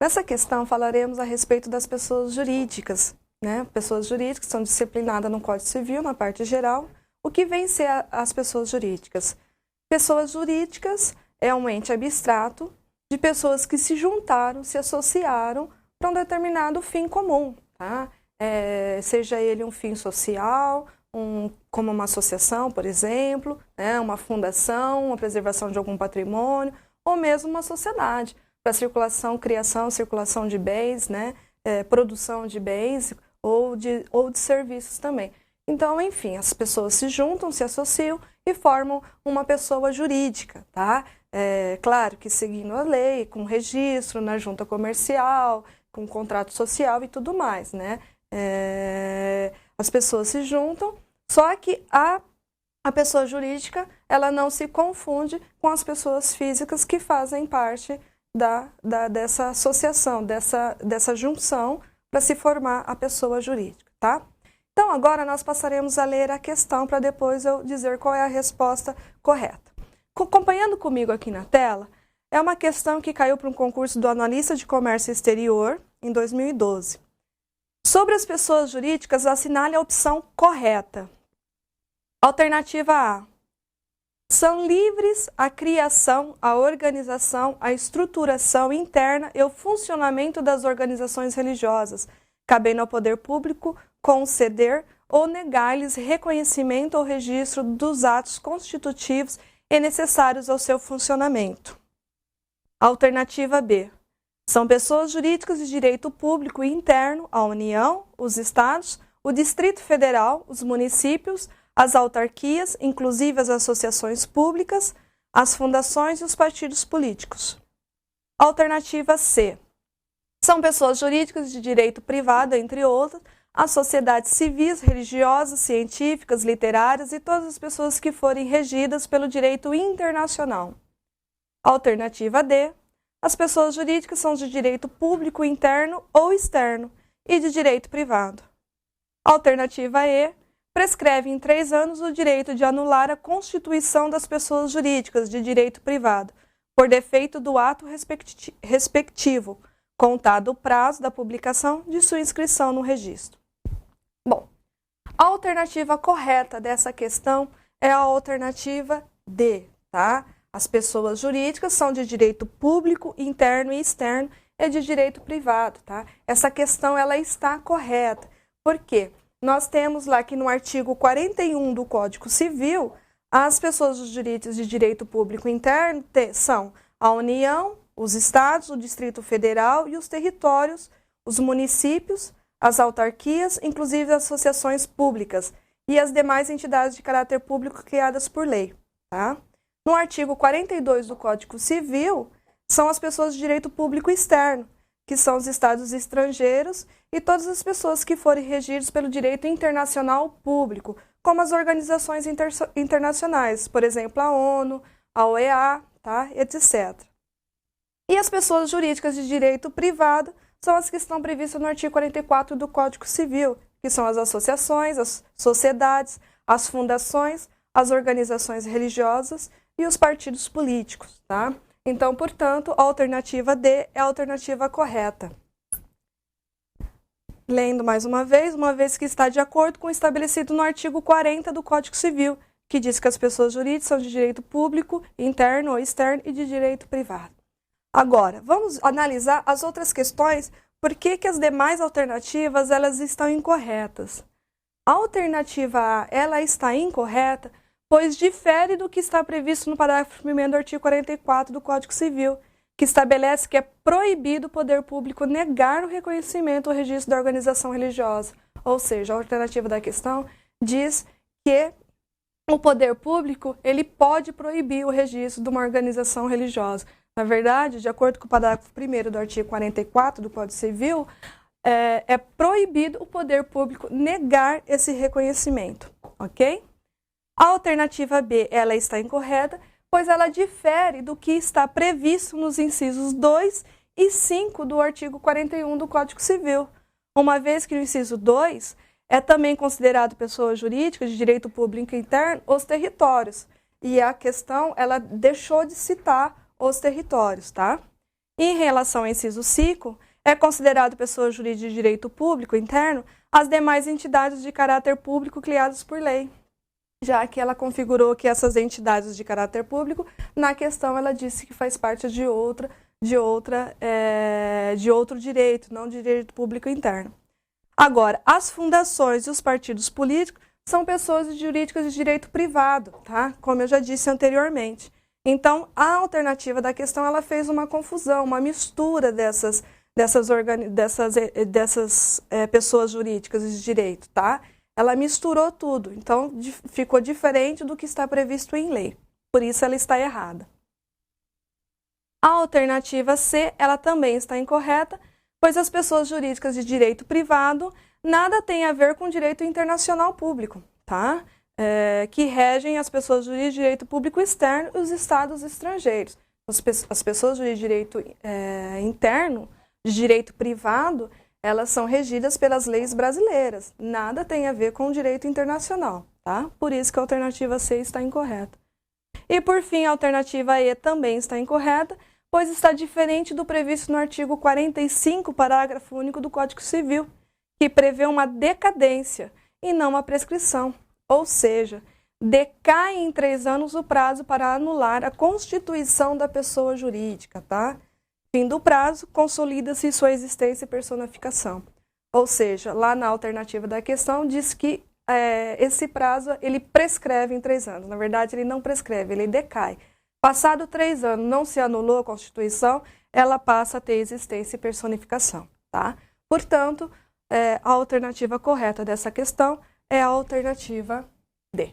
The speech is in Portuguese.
Nessa questão, falaremos a respeito das pessoas jurídicas, né? Pessoas jurídicas são disciplinadas no Código Civil, na parte geral. O que vem ser as pessoas jurídicas? Pessoas jurídicas é um ente abstrato de pessoas que se juntaram, se associaram para um determinado fim comum, tá? Seja ele um fim social, como uma associação, por exemplo, né? Uma fundação, uma preservação de algum patrimônio, ou mesmo uma sociedade, para circulação, criação, circulação de bens, né? Produção de bens ou de serviços também. Então, enfim, as pessoas se juntam, se associam e formam uma pessoa jurídica, tá? Claro que seguindo a lei, com registro na junta comercial, com contrato social e tudo mais, né? As pessoas se juntam, só que a pessoa jurídica, ela não se confunde com as pessoas físicas que fazem parte dessa associação, dessa junção para se formar a pessoa jurídica, tá? Então, agora nós passaremos a ler a questão para depois eu dizer qual é a resposta correta. Acompanhando comigo aqui na tela, é uma questão que caiu para um concurso do analista de comércio exterior em 2012. Sobre as pessoas jurídicas, assinale a opção correta. Alternativa A. São livres a criação, a organização, a estruturação interna e o funcionamento das organizações religiosas, cabendo ao poder público conceder ou negar-lhes reconhecimento ou registro dos atos constitutivos e necessários ao seu funcionamento. Alternativa B. São pessoas jurídicas de direito público e interno a União, os Estados, o Distrito Federal, os municípios, as autarquias, inclusive as associações públicas, as fundações e os partidos políticos. Alternativa C. São pessoas jurídicas de direito privado, entre outras, as sociedades civis, religiosas, científicas, literárias e todas as pessoas que forem regidas pelo direito internacional. Alternativa D. As pessoas jurídicas são de direito público interno ou externo e de direito privado. Alternativa E. Prescreve em 3 anos o direito de anular a constituição das pessoas jurídicas de direito privado, por defeito do ato respectivo, contado o prazo da publicação de sua inscrição no registro. Bom, a alternativa correta dessa questão é a alternativa D, tá? As pessoas jurídicas são de direito público, interno e externo e de direito privado, tá? Essa questão, ela está correta. Por quê? Nós temos lá que no artigo 41 do Código Civil, as pessoas jurídicas de direito público interno são a União, os Estados, o Distrito Federal e os territórios, os municípios, as autarquias, inclusive as associações públicas e as demais entidades de caráter público criadas por lei, tá? No artigo 42 do Código Civil, são as pessoas de direito público externo, que são os estados estrangeiros e todas as pessoas que forem regidas pelo direito internacional público, como as organizações internacionais, por exemplo, a ONU, a OEA, tá? etc. E as pessoas jurídicas de direito privado são as que estão previstas no artigo 44 do Código Civil, que são as associações, as sociedades, as fundações, as organizações religiosas e os partidos políticos, tá? Então, portanto, a alternativa D é a alternativa correta. Lendo mais uma vez que está de acordo com o estabelecido no artigo 40 do Código Civil, que diz que as pessoas jurídicas são de direito público, interno ou externo e de direito privado. Agora, vamos analisar as outras questões, por que as demais alternativas elas estão incorretas. A alternativa A, ela está incorreta, pois difere do que está previsto no parágrafo 1º do artigo 44 do Código Civil, que estabelece que é proibido o poder público negar o reconhecimento ou registro da organização religiosa. Ou seja, a alternativa da questão diz que o poder público ele pode proibir o registro de uma organização religiosa. Na verdade, de acordo com o parágrafo 1º do artigo 44 do Código Civil, é proibido o poder público negar esse reconhecimento, ok? A alternativa B, ela está incorreta, pois ela difere do que está previsto nos incisos 2 e 5 do artigo 41 do Código Civil, uma vez que no inciso 2 é também considerado pessoa jurídica de direito público interno os territórios, e a questão ela deixou de citar os territórios, tá? Em relação ao inciso 5, é considerado pessoa jurídica de direito público interno as demais entidades de caráter público criadas por lei, já que ela configurou que essas entidades de caráter público, na questão ela disse que faz parte de outro direito, não de direito público interno. Agora, as fundações e os partidos políticos são pessoas jurídicas de direito privado, tá? Como eu já disse anteriormente. Então, a alternativa da questão, ela fez uma confusão, uma mistura dessas pessoas jurídicas de direito, tá? Ela misturou tudo, então ficou diferente do que está previsto em lei. Por isso ela está errada. A alternativa C, ela também está incorreta, pois as pessoas jurídicas de direito privado nada tem a ver com direito internacional público, tá? Que regem as pessoas jurídicas de direito público externo e os estados estrangeiros. As pessoas jurídicas de direito interno, de direito privado, elas são regidas pelas leis brasileiras. Nada tem a ver com o direito internacional, tá? Por isso que a alternativa C está incorreta. E, por fim, a alternativa E também está incorreta, pois está diferente do previsto no artigo 45, parágrafo único do Código Civil, que prevê uma decadência e não uma prescrição. Ou seja, decai em 3 anos o prazo para anular a constituição da pessoa jurídica, tá? Fim do prazo, consolida-se sua existência e personificação. Ou seja, lá na alternativa da questão diz que esse prazo ele prescreve em 3 anos. Na verdade, ele não prescreve, ele decai. Passado 3 anos, não se anulou a Constituição, ela passa a ter existência e personificação, tá? Portanto, a alternativa correta dessa questão é a alternativa D.